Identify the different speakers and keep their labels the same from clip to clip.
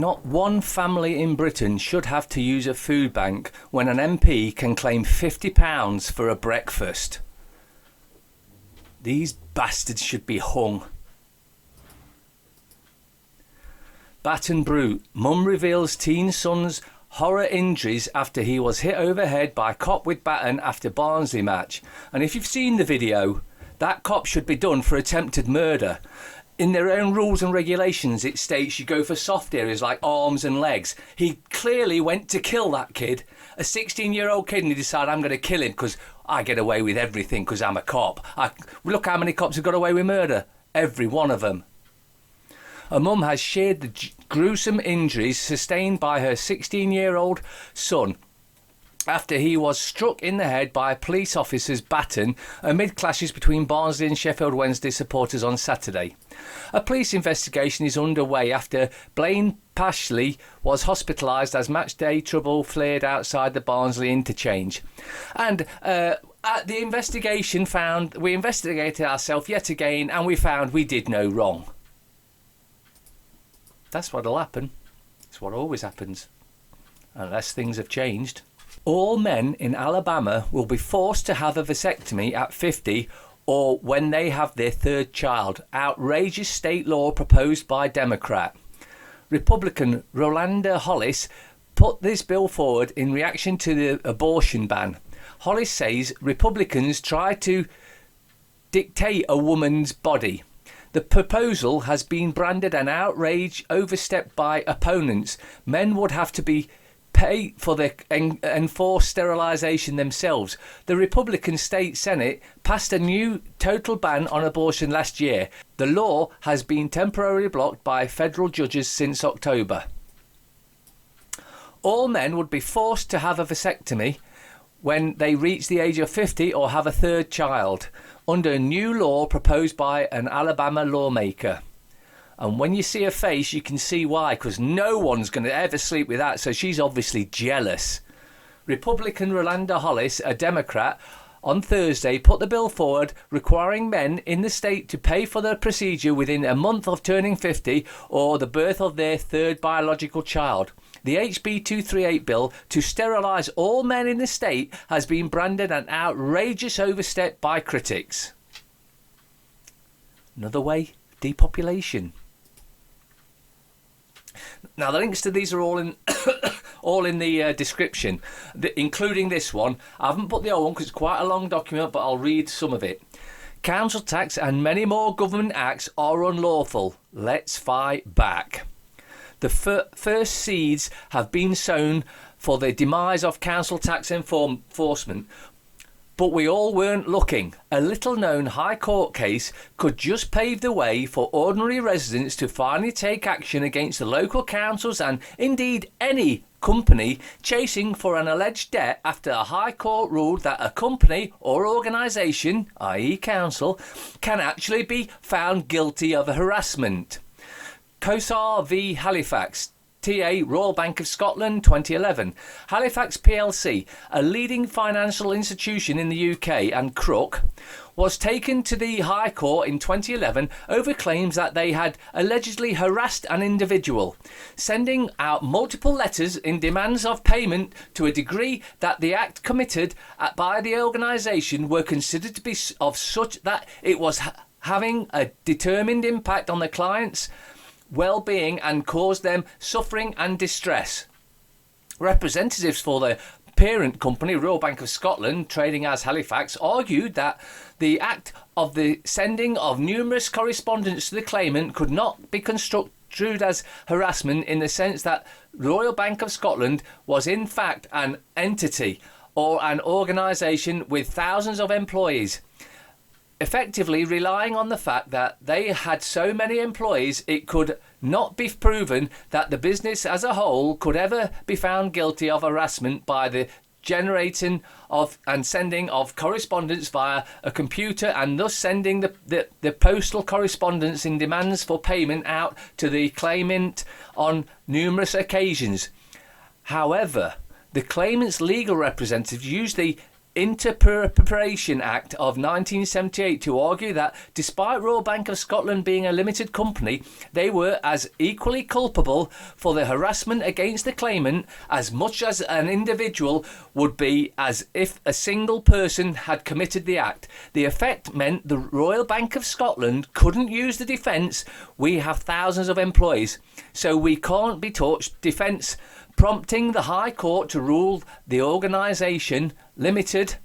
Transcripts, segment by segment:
Speaker 1: Not one family in Britain should have to use a food bank when an MP can claim £50 for a breakfast. These bastards should be hung. Baton Brute. Mum reveals teen son's horror injuries after he was hit overhead by cop with baton after Barnsley match. And if you've seen the video, that cop should be done for attempted murder. In their own rules and regulations, it states you go for soft areas like arms and legs. He clearly went to kill that kid, a 16-year-old kid, and he decided, I'm going to kill him because I get away with everything because I'm a cop. Look how many cops have got away with murder. Every one of them. A mum has shared the gruesome injuries sustained by her 16-year-old son after he was struck in the head by a police officer's baton amid clashes between Barnsley and Sheffield Wednesday supporters on Saturday. A police investigation is underway after Blaine Pashley was hospitalised as match-day trouble flared outside the Barnsley interchange. And at the investigation we investigated ourselves yet again and we found we did no wrong. That's what'll happen. It's what always happens. Unless things have changed. All men in Alabama will be forced to have a vasectomy at 50 or when they have their third child. Outrageous state law proposed by Democrat. Republican Rolanda Hollis put this bill forward in reaction to the abortion ban. Hollis says Republicans try to dictate a woman's body. The proposal has been branded an outrage overstepped by opponents. Men would have to pay for the enforced sterilisation themselves. The Republican State Senate passed a new total ban on abortion last year. The law has been temporarily blocked by federal judges since October. All men would be forced to have a vasectomy when they reach the age of 50 or have a third child, under a new law proposed by an Alabama lawmaker. And when you see her face, you can see why, because no one's going to ever sleep with that, so she's obviously jealous. Republican Rolanda Hollis, a Democrat, on Thursday put the bill forward requiring men in the state to pay for the procedure within a month of turning 50 or the birth of their third biological child. The HB 238 bill to sterilise all men in the state has been branded an outrageous overstep by critics. Another way, depopulation. Now the links to these are all in all in the description, including this one. I haven't put the old one because it's quite a long document, but I'll read some of it. Council tax and many more government acts are unlawful. Let's fight back. The first seeds have been sown for the demise of council tax enforcement, but we all weren't looking. A little-known High Court case could just pave the way for ordinary residents to finally take action against the local councils and, indeed, any company chasing for an alleged debt after a High Court ruled that a company or organisation, i.e. council, can actually be found guilty of harassment. COSAR v Halifax, TA Royal Bank of Scotland 2011. Halifax plc, a leading financial institution in the UK and crook, was taken to the High Court in 2011 over claims that they had allegedly harassed an individual, sending out multiple letters in demands of payment to a degree that the act committed by the organisation were considered to be of such that it was having a determined impact on the client's well-being and caused them suffering and distress. Representatives for the parent company, Royal Bank of Scotland, trading as Halifax, argued that the act of the sending of numerous correspondence to the claimant could not be construed as harassment in the sense that Royal Bank of Scotland was in fact an entity or an organisation with thousands of employees, effectively relying on the fact that they had so many employees it could not be proven that the business as a whole could ever be found guilty of harassment by the generating of and sending of correspondence via a computer and thus sending the postal correspondence in demands for payment out to the claimant on numerous occasions. However, the claimant's legal representatives used the Interpretation Act of 1978 to argue that despite Royal Bank of Scotland being a limited company, they were as equally culpable for the harassment against the claimant as much as an individual would be as if a single person had committed the act. The effect meant the Royal Bank of Scotland couldn't use the defence, "We have thousands of employees, so we can't be touched" defence, prompting the High Court to rule the organisation, limited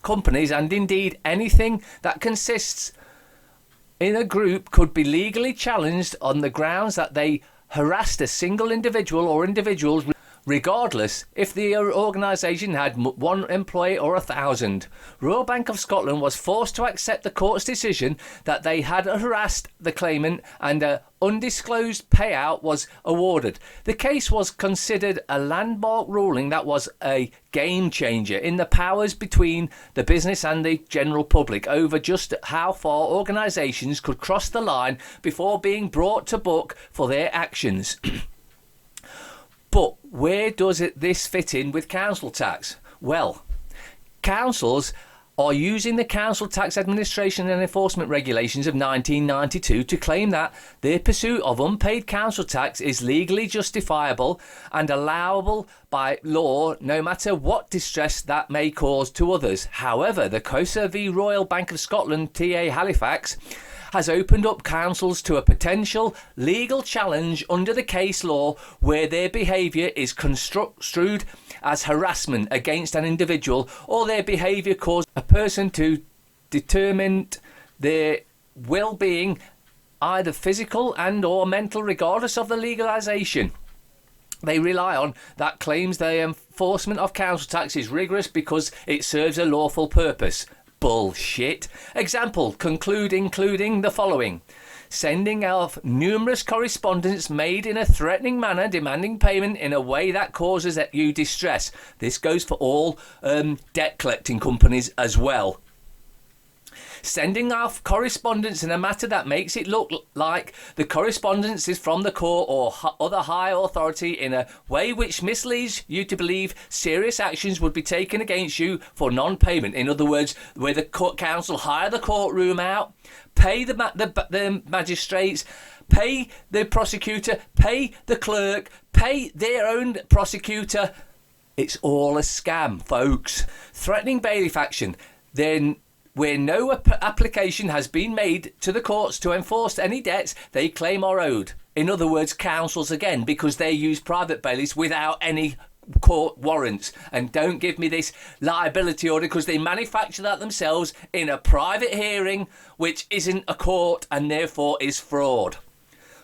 Speaker 1: companies, and indeed anything that consists in a group could be legally challenged on the grounds that they harassed a single individual or individuals, regardless if the organisation had one employee or 1,000. Royal Bank of Scotland was forced to accept the court's decision that they had harassed the claimant and an undisclosed payout was awarded. The case was considered a landmark ruling that was a game changer in the powers between the business and the general public over just how far organisations could cross the line before being brought to book for their actions. But where does this fit in with council tax? Well, councils are using the Council Tax Administration and Enforcement Regulations of 1992 to claim that their pursuit of unpaid council tax is legally justifiable and allowable by law, no matter what distress that may cause to others. However, the COSA v Royal Bank of Scotland, TA Halifax, has opened up councils to a potential legal challenge under the case law where their behaviour is construed as harassment against an individual or their behaviour caused a person to determine their well-being, either physical and or mental, regardless of the legalisation. They rely on that claims the enforcement of council tax is rigorous because it serves a lawful purpose. Bullshit. Example, including the following: sending off numerous correspondence made in a threatening manner, demanding payment in a way that causes you distress. This goes for all debt collecting companies as well. Sending off correspondence in a matter that makes it look like the correspondence is from the court or other high authority in a way which misleads you to believe serious actions would be taken against you for non-payment. In other words, where the court council hire the courtroom out, pay the magistrates, pay the prosecutor, pay the clerk, pay their own prosecutor. It's all a scam, folks. Threatening bailiff action. Then, where no application has been made to the courts to enforce any debts they claim are owed. In other words, councils again, because they use private bailiffs without any court warrants. And don't give me this liability order because they manufacture that themselves in a private hearing, which isn't a court and therefore is fraud.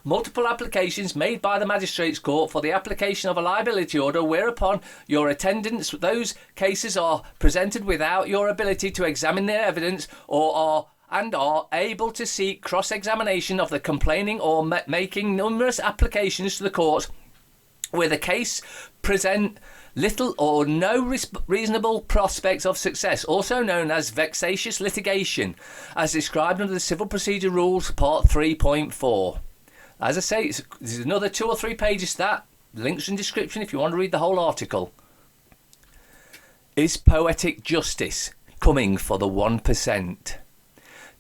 Speaker 1: Multiple applications made by the Magistrates Court for the application of a liability order, whereupon your attendance, those cases are presented without your ability to examine their evidence or are able to seek cross-examination of the complaining or making numerous applications to the court where the case present little or no reasonable prospects of success, also known as vexatious litigation, as described under the Civil Procedure Rules, Part 3.4. As I say, there's another 2 or 3 pages to that. Links in description if you want to read the whole article. Is poetic justice coming for the 1%?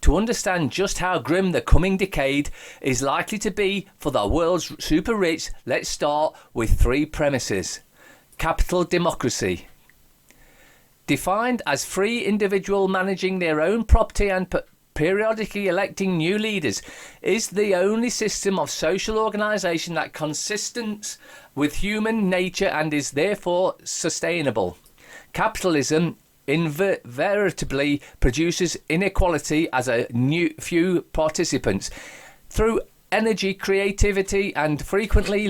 Speaker 1: To understand just how grim the coming decade is likely to be for the world's super rich, let's start with 3 premises. Capital democracy. Defined as free individual managing their own property and periodically electing new leaders, is the only system of social organisation that consistent with human nature and is therefore sustainable. Capitalism invariably produces inequality as a few participants through energy, creativity and frequently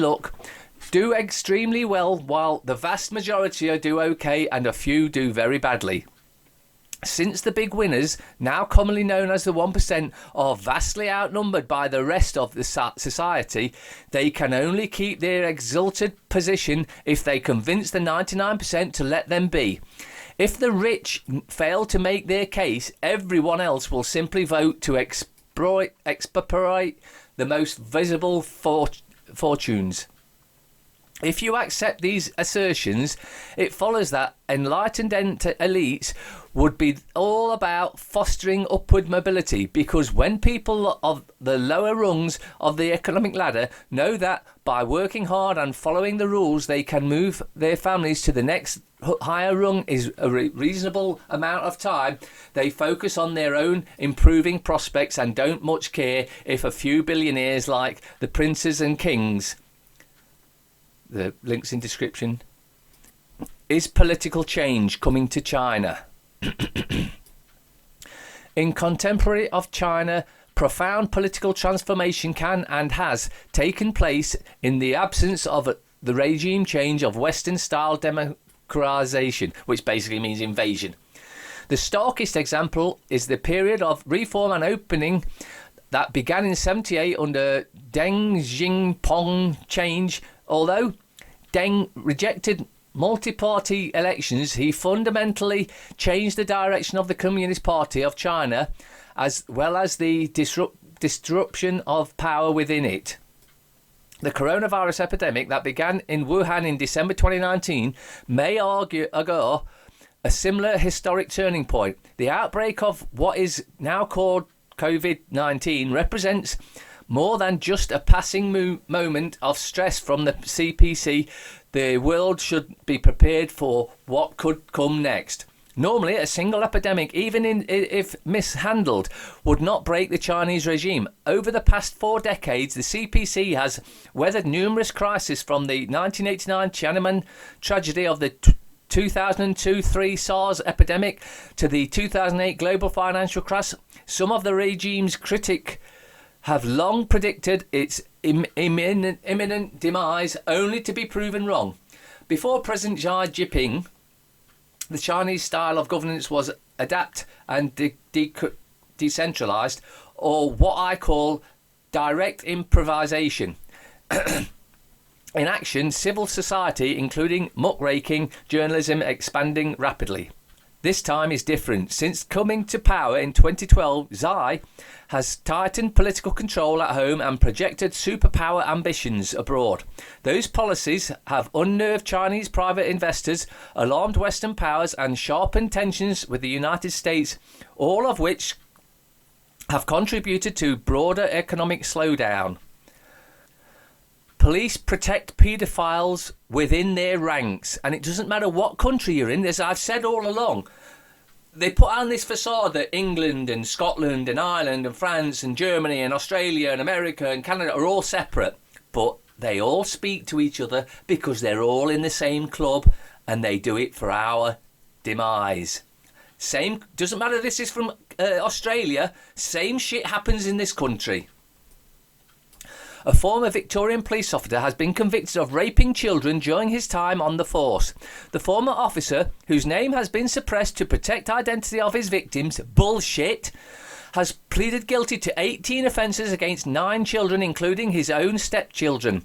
Speaker 1: do extremely well, while the vast majority do okay and a few do very badly. Since the big winners, now commonly known as the 1%, are vastly outnumbered by the rest of the society, they can only keep their exalted position if they convince the 99% to let them be. If the rich fail to make their case, everyone else will simply vote to expropriate the most visible fortunes. If you accept these assertions, it follows that enlightened elites would be all about fostering upward mobility, because when people of the lower rungs of the economic ladder know that by working hard and following the rules they can move their families to the next higher rung is a reasonable amount of time, they focus on their own improving prospects and don't much care if a few billionaires like the princes and kings, the links in description. Is political change coming to China? In contemporary of China, profound political transformation can and has taken place in the absence of the regime change of Western-style democratization, which basically means invasion. The starkest example is the period of reform and opening that began in 78 under Deng Xiaoping change. Although Deng rejected multi-party elections, he fundamentally changed the direction of the Communist Party of China, as well as the disruption of power within it. The coronavirus epidemic that began in Wuhan in December 2019 may ago a similar historic turning point. The outbreak of what is now called COVID-19 represents more than just a passing moment of stress from the CPC. The world should be prepared for what could come next. Normally, a single epidemic, even if mishandled, would not break the Chinese regime. Over the past 4 decades, the CPC has weathered numerous crises, from the 1989 Tiananmen tragedy of the 2002-3 SARS epidemic to the 2008 global financial crash. Some of the regime's critics have long predicted its imminent demise, only to be proven wrong. Before President Xi Jinping, the Chinese style of governance was adapt and decentralized, or what I call direct improvisation. In action, civil society, including muckraking, journalism, expanding rapidly. This time is different. Since coming to power in 2012, Xi has tightened political control at home and projected superpower ambitions abroad. Those policies have unnerved Chinese private investors, alarmed Western powers, and sharpened tensions with the United States, all of which have contributed to broader economic slowdown. Police protect paedophiles within their ranks, and it doesn't matter what country you're in. As I've said all along, they put on this facade that England and Scotland and Ireland and France and Germany and Australia and America and Canada are all separate, but they all speak to each other because they're all in the same club, and they do it for our demise. Same, doesn't matter this is from Australia, same shit happens in this country. A former Victorian police officer has been convicted of raping children during his time on the force. The former officer, whose name has been suppressed to protect identity of his victims, bullshit, has pleaded guilty to 18 offences against 9 children, including his own stepchildren,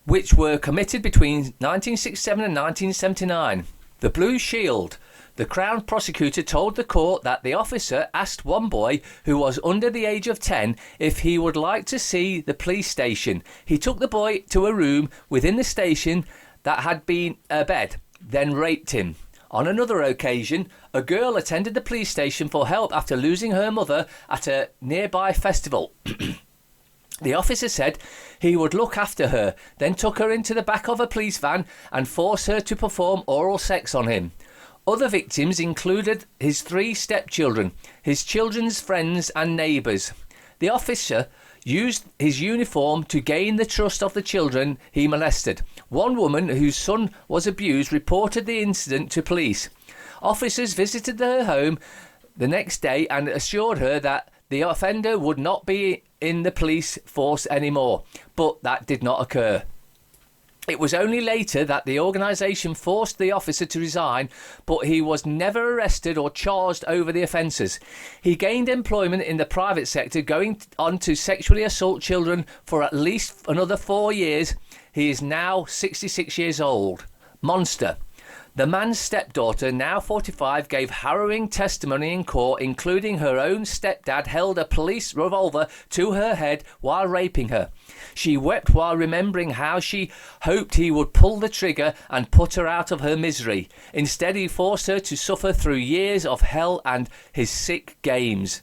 Speaker 1: which were committed between 1967 and 1979. The Blue Shield. The Crown prosecutor told the court that the officer asked one boy, who was under the age of 10, if he would like to see the police station. He took the boy to a room within the station that had been a bed, then raped him. On another occasion, a girl attended the police station for help after losing her mother at a nearby festival. The officer said he would look after her, then took her into the back of a police van and forced her to perform oral sex on him. Other victims included his 3 stepchildren, his children's friends and neighbours. The officer used his uniform to gain the trust of the children he molested. One woman whose son was abused reported the incident to police. Officers visited her home the next day and assured her that the offender would not be in the police force anymore, but that did not occur. It was only later that the organisation forced the officer to resign, but he was never arrested or charged over the offences. He gained employment in the private sector, going on to sexually assault children for at least another 4 years. He is now 66 years old. Monster. The man's stepdaughter, now 45, gave harrowing testimony in court, including her own stepdad held a police revolver to her head while raping her. She wept while remembering how she hoped he would pull the trigger and put her out of her misery. Instead, he forced her to suffer through years of hell and his sick games.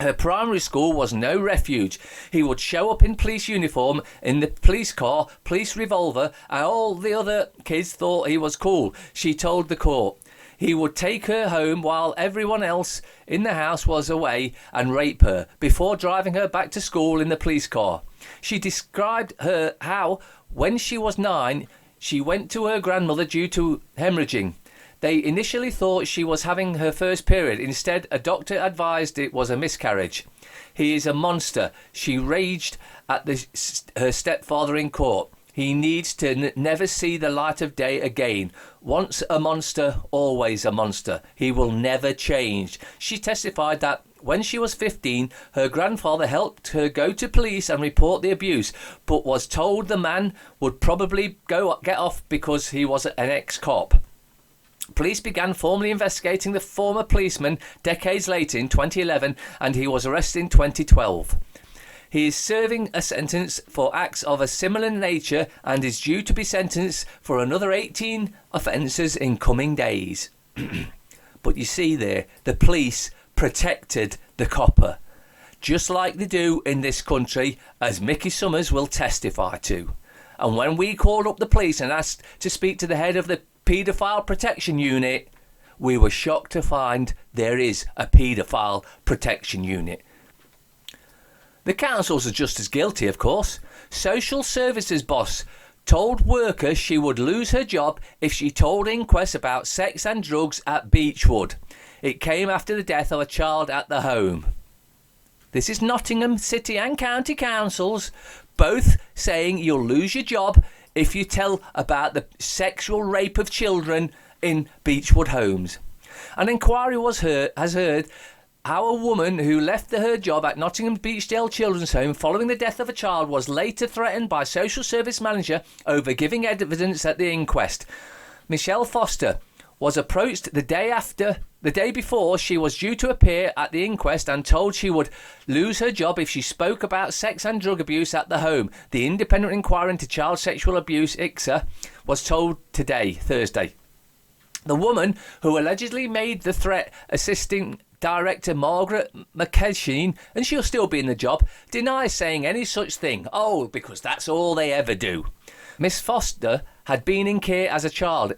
Speaker 1: Her primary school was no refuge. He would show up in police uniform, in the police car, police revolver, and all the other kids thought he was cool, she told the court. He would take her home while everyone else in the house was away and rape her, before driving her back to school in the police car. She described how, when she was 9, she went to her grandmother due to hemorrhaging. They initially thought she was having her first period. Instead, a doctor advised it was a miscarriage. He is a monster, she raged at her stepfather in court. He needs to never see the light of day again. Once a monster, always a monster. He will never change. She testified that when she was 15, her grandfather helped her go to police and report the abuse, but was told the man would probably get off because he was an ex-cop. Police began formally investigating the former policeman decades later in 2011, and he was arrested in 2012. He is serving a sentence for acts of a similar nature and is due to be sentenced for another 18 offences in coming days. But you see there, the police protected the copper, just like they do in this country, as Mickey Summers will testify to. And when we called up the police and asked to speak to the head of the Paedophile Protection Unit, we were shocked to find there is a Paedophile Protection Unit. The councils are just as guilty, of course. Social services boss told worker she would lose her job if she told inquest about sex and drugs at Beechwood. It came after the death of a child at the home. This is Nottingham City and County Councils, both saying you'll lose your job if you tell about the sexual rape of children in Beechwood homes. An inquiry has heard how a woman who left her job at Nottingham Beechdale Children's Home following the death of a child was later threatened by social service manager over giving evidence at the inquest. Michelle Foster was approached the day before she was due to appear at the inquest and told she would lose her job if she spoke about sex and drug abuse at the home. The Independent Inquiry into Child Sexual Abuse, ICSA, was told today, Thursday. The woman who allegedly made the threat, Assisting Director Margaret McKeshin, and she'll still be in the job, denies saying any such thing. Oh, because that's all they ever do. Miss Foster had been in care as a child,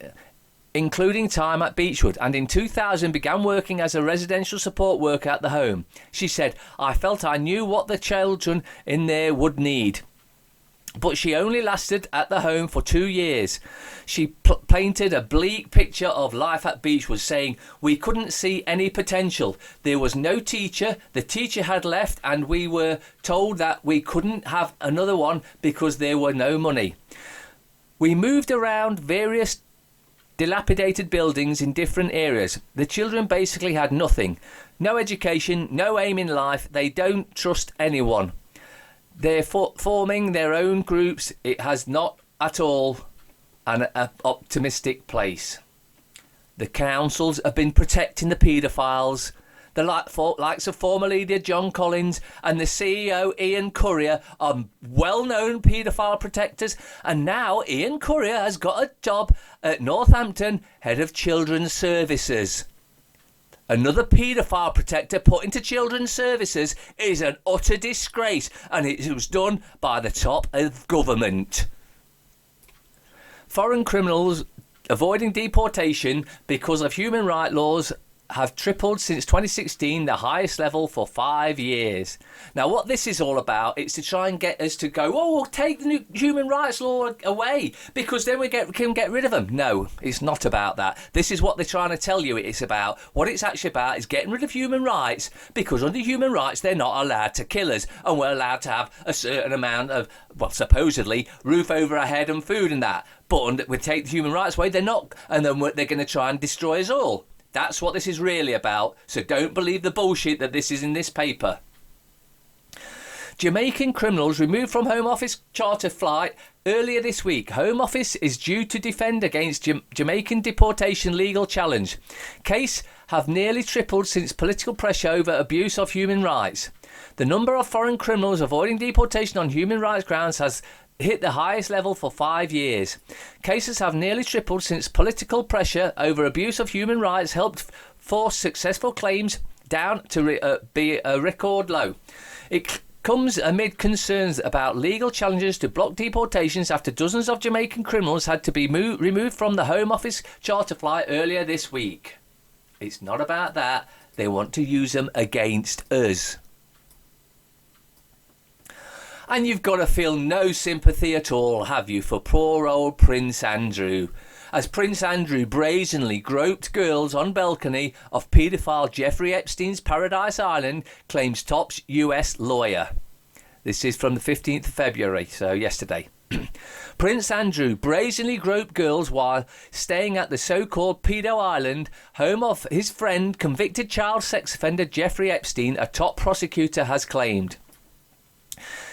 Speaker 1: including time at Beechwood, and in 2000 began working as a residential support worker at the home. She said, I felt I knew what the children in there would need. But she only lasted at the home for 2 years. She painted a bleak picture of life at Beechwood, saying, we couldn't see any potential. There was no teacher. The teacher had left, and we were told that we couldn't have another one because there were no money. We moved around various dilapidated buildings in different areas. The children basically had nothing. No education, no aim in life. They don't trust anyone. They're forming their own groups. It has not at all an optimistic place. The councils have been protecting the paedophiles. The likes of former leader John Collins and the CEO Ian Currier are well-known paedophile protectors, and now Ian Currier has got a job at Northampton, head of children's services. Another paedophile protector put into children's services is an utter disgrace, and it was done by the top of government. Foreign criminals avoiding deportation because of human rights laws have tripled since 2016, the highest level for 5 years. Now, what this is all about, it's to try and get us to go, oh, we'll take the new human rights law away because then we can get rid of them. No, it's not about that. This is what they're trying to tell you it's about. What it's actually about is getting rid of human rights, because under human rights, they're not allowed to kill us, and we're allowed to have a certain amount of, well, supposedly, roof over our head and food and that. But we take the human rights away, they're not, and then they're going to try and destroy us all. That's what this is really about, so don't believe the bullshit that this is in this paper. Jamaican criminals removed from Home Office charter flight earlier this week. Home Office is due to defend against Jamaican deportation legal challenge. Case have nearly tripled since political pressure over abuse of human rights. The number of foreign criminals avoiding deportation on human rights grounds has hit the highest level for 5 years. Cases have nearly tripled since political pressure over abuse of human rights helped force successful claims down to be a record low. It comes amid concerns about legal challenges to block deportations after dozens of Jamaican criminals had to be removed from the Home Office charter flight earlier this week. It's not about that. They want to use them against us. And you've got to feel no sympathy at all, have you, for poor old Prince Andrew, as Prince Andrew brazenly groped girls on balcony of paedophile Jeffrey Epstein's Paradise Island, claims top US lawyer. This is from the 15th of February, so yesterday. Prince Andrew brazenly groped girls while staying at the so-called Pedo Island, home of his friend, convicted child sex offender Jeffrey Epstein, a top prosecutor has claimed.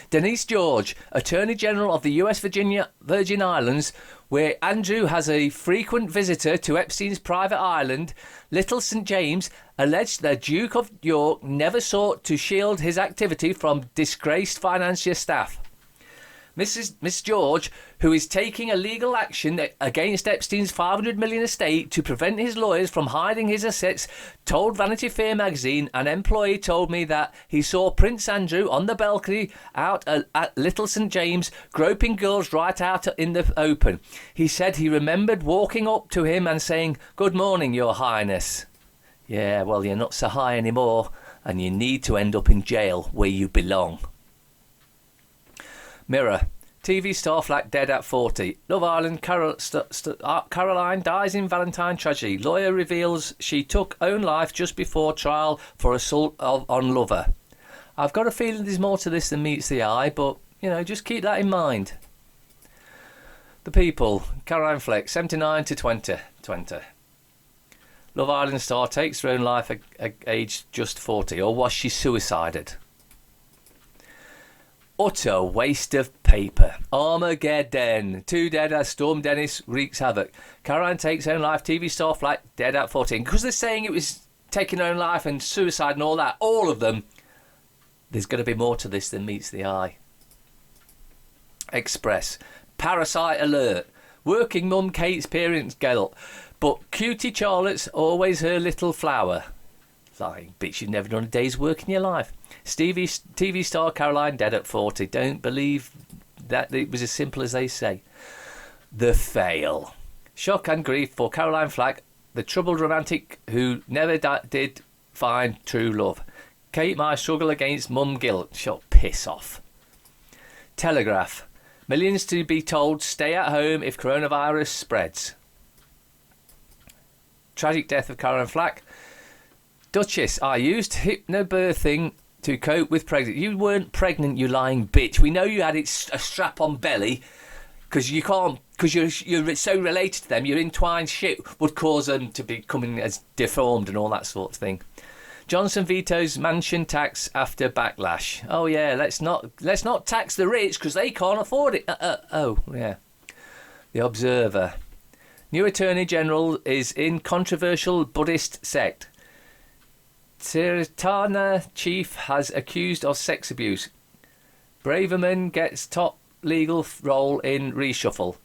Speaker 1: Denise George, Attorney General of the US Virgin Islands, where Andrew has a frequent visitor to Epstein's private island, Little St James, alleged the Duke of York never sought to shield his activity from disgraced financier staff. Miss George, who is taking a legal action against Epstein's $500 million estate to prevent his lawyers from hiding his assets, told Vanity Fair magazine, an employee told me that he saw Prince Andrew on the balcony out at Little St James, groping girls right out in the open. He said he remembered walking up to him and saying, "Good morning, Your Highness." Yeah, well, you're not so high anymore, and you need to end up in jail where you belong. Mirror. TV star Flack dead at 40. Love Island Caroline dies in Valentine tragedy. Lawyer reveals she took own life just before trial for assault on lover. I've got a feeling there's more to this than meets the eye, but, you know, just keep that in mind. The People. Caroline Fleck, 79 to 20. Love Island star takes her own life at age just 40. Or was she suicided? Utter waste of paper. Armageddon. 2 dead as Storm Dennis wreaks havoc. Caroline takes her own life. TV star Flack dead at 14. Because they're saying it was taking her own life and suicide and all that, all of them, there's going to be more to this than meets the eye. Express. Parasite alert. Working mum Kate's parents guilt. But cutie Charlotte's always her little flower. Lying bitch, you've never done a day's work in your life. TV star Caroline dead at 40. Don't believe that it was as simple as they say. The Fail. Shock and grief for Caroline Flack, the troubled romantic who never did find true love. Kate my struggle against mum guilt. Shut piss off. Telegraph. Millions to be told stay at home if coronavirus spreads. Tragic death of Caroline Flack. Duchess, I used hypnobirthing to cope with pregnancy. You weren't pregnant, you lying bitch. We know you had a strap-on belly because you can't, because you're so related to them. Your entwined shit would cause them to be coming as deformed and all that sort of thing. Johnson vetoes mansion tax after backlash. Oh yeah, let's not tax the rich because they can't afford it. Oh yeah. The Observer. New Attorney General is in controversial Buddhist sect. Tirtana chief has accused of sex abuse. Braverman gets top legal role in reshuffle.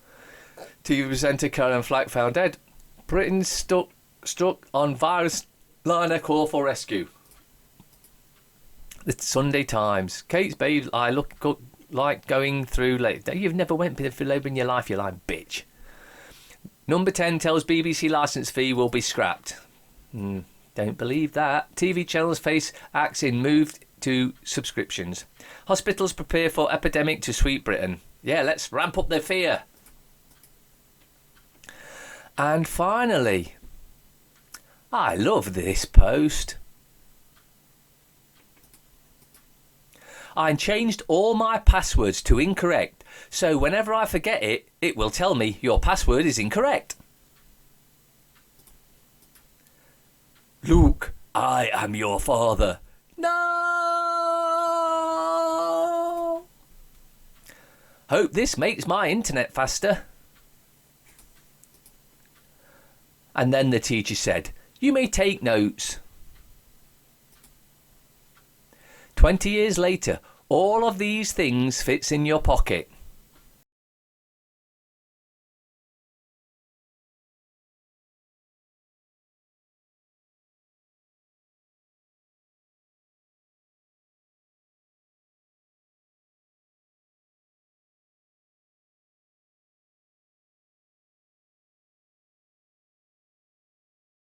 Speaker 1: TV presenter Caroline Flack found dead. Britain struck on virus liner call for rescue. The Sunday Times. Kate's babe, I look like going through labour. You've never went through labour in your life, you lying bitch. Number 10 tells BBC licence fee will be scrapped. Don't believe that. TV channels face axe in move to subscriptions. Hospitals prepare for epidemic to sweep Britain. Yeah, let's ramp up their fear. And finally, I love this post. I changed all my passwords to incorrect, so whenever I forget it, it will tell me your password is incorrect. Luke, I am your father. No! Hope this makes my internet faster. And then the teacher said, you may take notes. 20 years later, all of these things fits in your pocket.